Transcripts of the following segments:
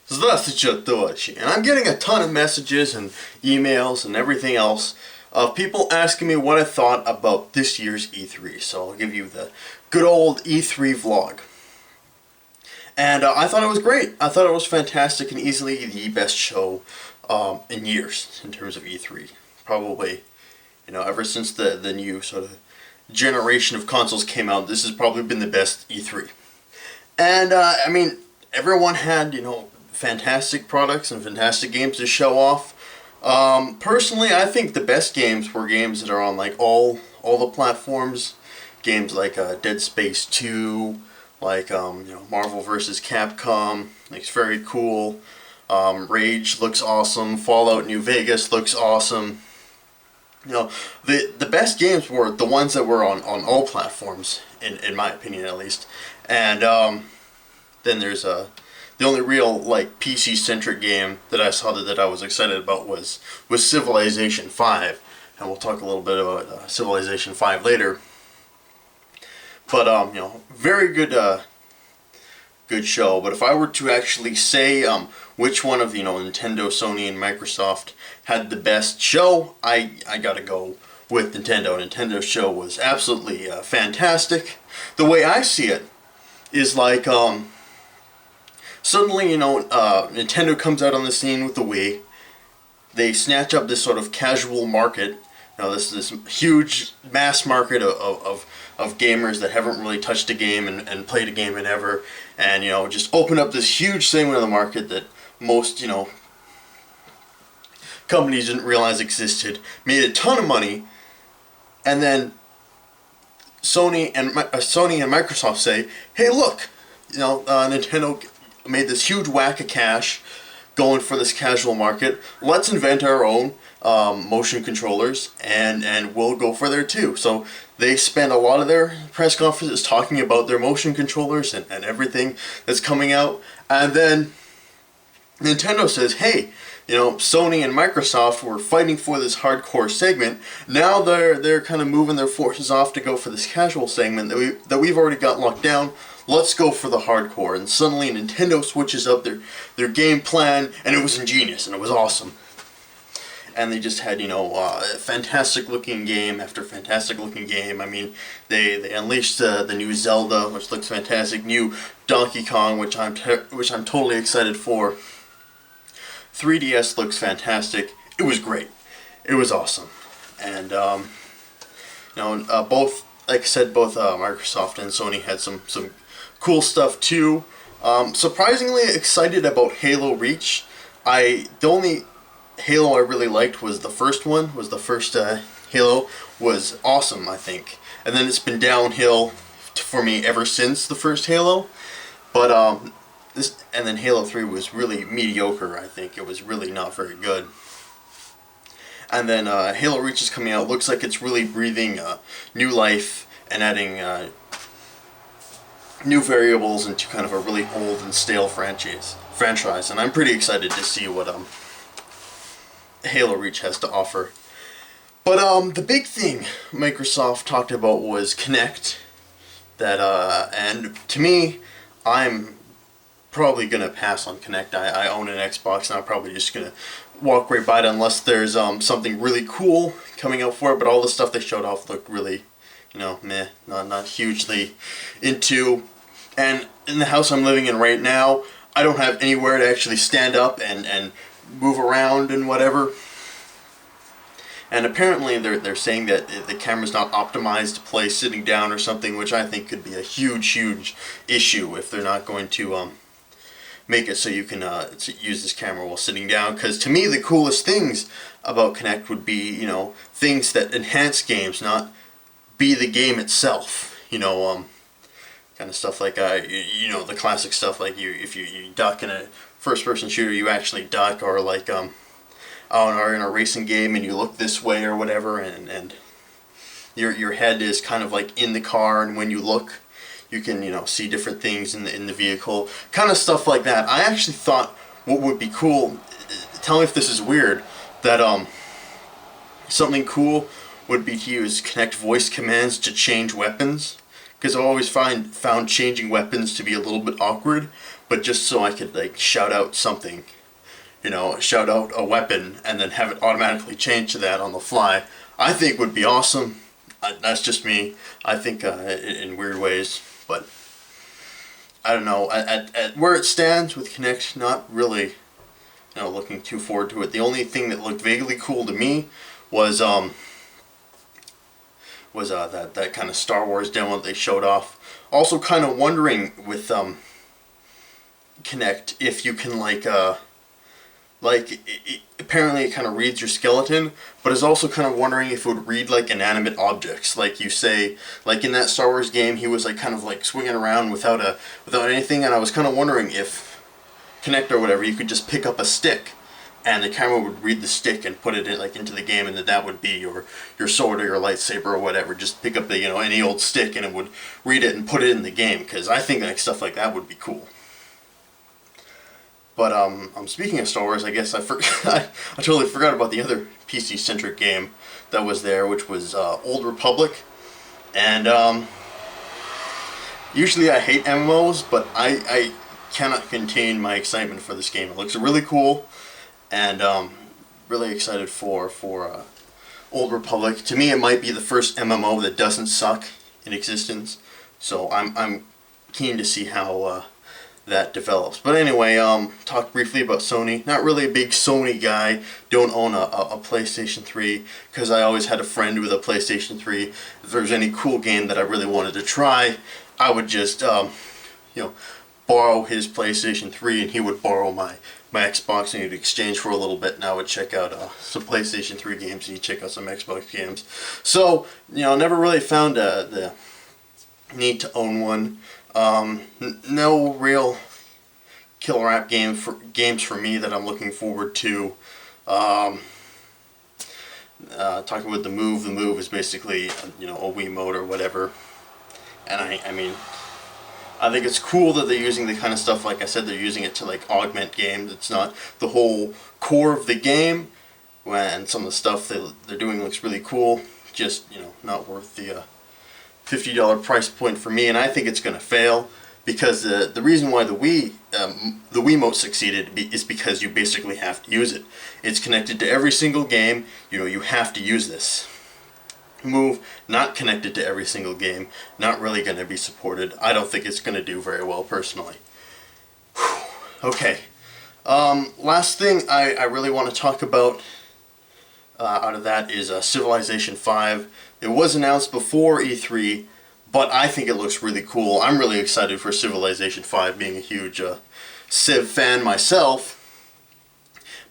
Здравствуйте, товарищи. And I'm getting a ton of messages and emails and everything else of people asking me what I thought about this year's E3. So I'll give you the good old E3 vlog. And I thought it was great. I thought it was fantastic and easily the best show in years in terms of E3. Probably, ever since the new sort of generation of consoles came out, this has probably been the best E3. And, everyone had, fantastic products and fantastic games to show off. Personally, I think the best games were games that are on, like, all the platforms. Games like Dead Space 2, like, Marvel vs. Capcom, like, it's very cool. Rage looks awesome. Fallout New Vegas looks awesome. The best games were the ones that were on all platforms, in my opinion at least. And then there's the only real like PC-centric game that I saw that I was excited about was Civilization 5, and we'll talk a little bit about Civilization 5 later. But very good good show. But if I were to actually say which one of Nintendo, Sony, and Microsoft had the best show, I gotta go with Nintendo. Nintendo's show was absolutely fantastic. The way I see it is like suddenly Nintendo comes out on the scene with the Wii. They snatch up this sort of casual market. This huge mass market of gamers that haven't really touched a game and played a game in ever, and just open up this huge segment of the market that most companies didn't realize existed, made a ton of money, and then Sony and Microsoft say, hey, look, Nintendo made this huge whack of cash going for this casual market. Let's invent our own motion controllers, and we'll go for there too. So they spend a lot of their press conferences talking about their motion controllers and everything that's coming out, and then Nintendo says, hey, Sony and Microsoft were fighting for this hardcore segment. Now they're kind of moving their forces off to go for this casual segment that we've already got locked down. Let's go for the hardcore. And suddenly Nintendo switches up their game plan, and it was ingenious and it was awesome. And they just had fantastic looking game after fantastic looking game. I mean, they unleashed the new Zelda, which looks fantastic. New Donkey Kong, which I'm totally excited for. 3DS looks fantastic. It was great. It was awesome. And both, like I said, both Microsoft and Sony had some cool stuff too. Surprisingly excited about Halo Reach. The only Halo I really liked was the first one. Was the first Halo was awesome, I think. And then it's been downhill for me ever since the first Halo. But and then Halo 3 was really mediocre, I think. It was really not very good. And then Halo Reach is coming out. Looks like it's really breathing new life and adding new variables into kind of a really old and stale franchise. And I'm pretty excited to see what Halo Reach has to offer. But the big thing Microsoft talked about was Kinect. And to me, I'm probably gonna pass on Kinect. I own an Xbox, and I'm probably just gonna walk right by it unless there's something really cool coming out for it. But all the stuff they showed off looked really, meh, not hugely into. And in the house I'm living in right now, I don't have anywhere to actually stand up and move around and whatever. And apparently they're saying that the camera's not optimized to play sitting down or something, which I think could be a huge issue if they're not going to make it so you can use this camera while sitting down. Because to me, the coolest things about Kinect would be, things that enhance games, not be the game itself. Kind of stuff like, the classic stuff like if you duck in a first-person shooter, you actually duck, or like, or in a racing game and you look this way or whatever, and your head is kind of like in the car, and when you look, you can, see different things in the vehicle. Kind of stuff like that. I actually thought what would be cool, tell me if this is weird, that something cool would be to use Kinect voice commands to change weapons. Because I always found changing weapons to be a little bit awkward. but just so I could like shout out something, shout out a weapon and then have it automatically change to that on the fly, I think would be awesome. That's just me. I think in weird ways, but I don't know. At where it stands with Kinect, not really, looking too forward to it. The only thing that looked vaguely cool to me was that kind of Star Wars demo that they showed off. Also, kind of wondering with Kinect if you can apparently it kind of reads your skeleton, but is also kind of wondering if it would read like inanimate objects. Like you say, like in that Star Wars game, he was like kind of like swinging around without anything, and I was kind of wondering if Kinect or whatever, you could just pick up a stick, and the camera would read the stick and put it in, like into the game, and that would be your sword or your lightsaber or whatever. Just pick up the any old stick, and it would read it and put it in the game. Because I think like stuff like that would be cool. But I'm speaking of Star Wars. I guess I totally forgot about the other PC-centric game that was there, which was Old Republic. And usually I hate MMOs, but I cannot contain my excitement for this game. It looks really cool, and really excited for Old Republic. To me, it might be the first MMO that doesn't suck in existence. So I'm keen to see how that develops. But anyway, talk briefly about Sony. Not really a big Sony guy. Don't own a PlayStation 3 because I always had a friend with a PlayStation 3. If there's any cool game that I really wanted to try, I would just borrow his PlayStation 3 and he would borrow my Xbox, and he'd exchange for a little bit, and I would check out some PlayStation 3 games and he'd check out some Xbox games. So, never really found the need to own one. No real killer app games for me that I'm looking forward to. Talking about the Move. The Move is basically a Wiimote or whatever, and I mean, I think it's cool that they're using the kind of stuff, like I said, they're using it to like augment games. It's not the whole core of the game, and some of the stuff they're doing looks really cool. Just not worth the $50 price point for me, and I think it's going to fail because the reason why the Wiimote succeeded is because you basically have to use it. It's connected to every single game. You have to use this. Move, not connected to every single game, not really going to be supported. I don't think it's going to do very well personally. Whew. Okay, last thing I really want to talk about out of that is Civilization 5. It was announced before E3, but I think it looks really cool. I'm really excited for Civilization 5, being a huge Civ fan myself.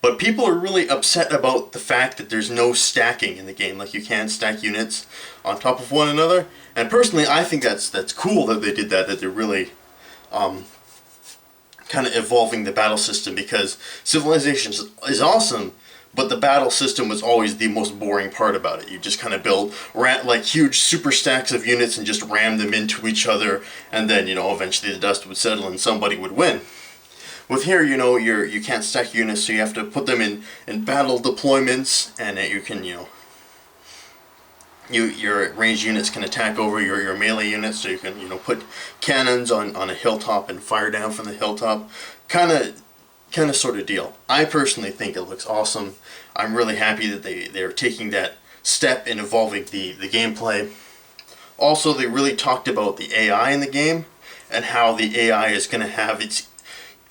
But people are really upset about the fact that there's no stacking in the game. Like, you can't stack units on top of one another. And personally, I think that's cool that they did that they're really kind of evolving the battle system, because Civilization is awesome, but the battle system was always the most boring part about it. You just kind of build like huge super stacks of units and just ram them into each other, and then eventually the dust would settle and somebody would win. With here, you can't stack units, so you have to put them in battle deployments, and you can your ranged units can attack over your melee units, so you can put cannons on a hilltop and fire down from the hilltop, kind of sort of deal. I personally think it looks awesome. I'm really happy that they're taking that step in evolving the gameplay. Also, they really talked about the AI in the game and how the AI is going to have its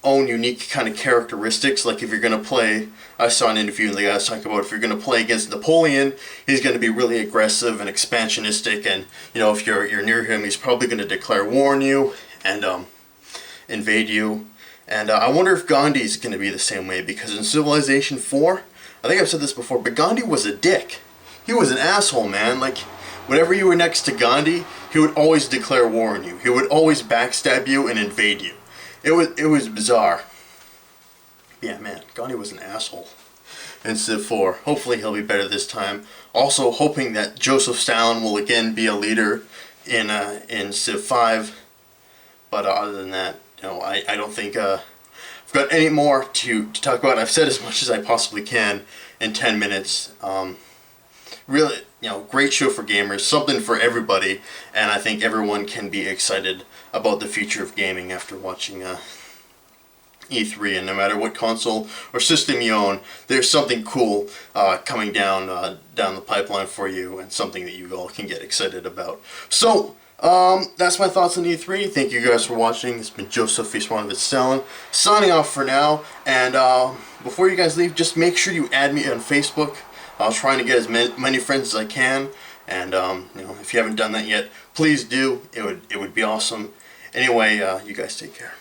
own unique kind of characteristics. Like, if you're going to play, I saw an interview and the guy was talking about, if you're going to play against Napoleon, he's going to be really aggressive and expansionistic, and if you're near him, he's probably going to declare war on you and invade you. And I wonder if Gandhi's going to be the same way, because in Civilization 4, I think I've said this before, but Gandhi was a dick. He was an asshole, man. Like, whenever you were next to Gandhi, he would always declare war on you. He would always backstab you and invade you. It was bizarre. Yeah, man, Gandhi was an asshole in Civ 4. Hopefully he'll be better this time. Also hoping that Joseph Stalin will again be a leader in Civ 5. But other than that, I don't think I've got any more to talk about. I've said as much as I possibly can in 10 minutes. Really, great show for gamers, something for everybody, and I think everyone can be excited about the future of gaming after watching E3, and no matter what console or system you own, there's something cool coming down the pipeline for you, and something that you all can get excited about. So, that's my thoughts on E3. Thank you guys for watching. It's been Joseph with Stalin, signing off for now. And before you guys leave, just make sure you add me on Facebook. I was trying to get as many friends as I can, and if you haven't done that yet, please do. It would be awesome. Anyway, you guys take care.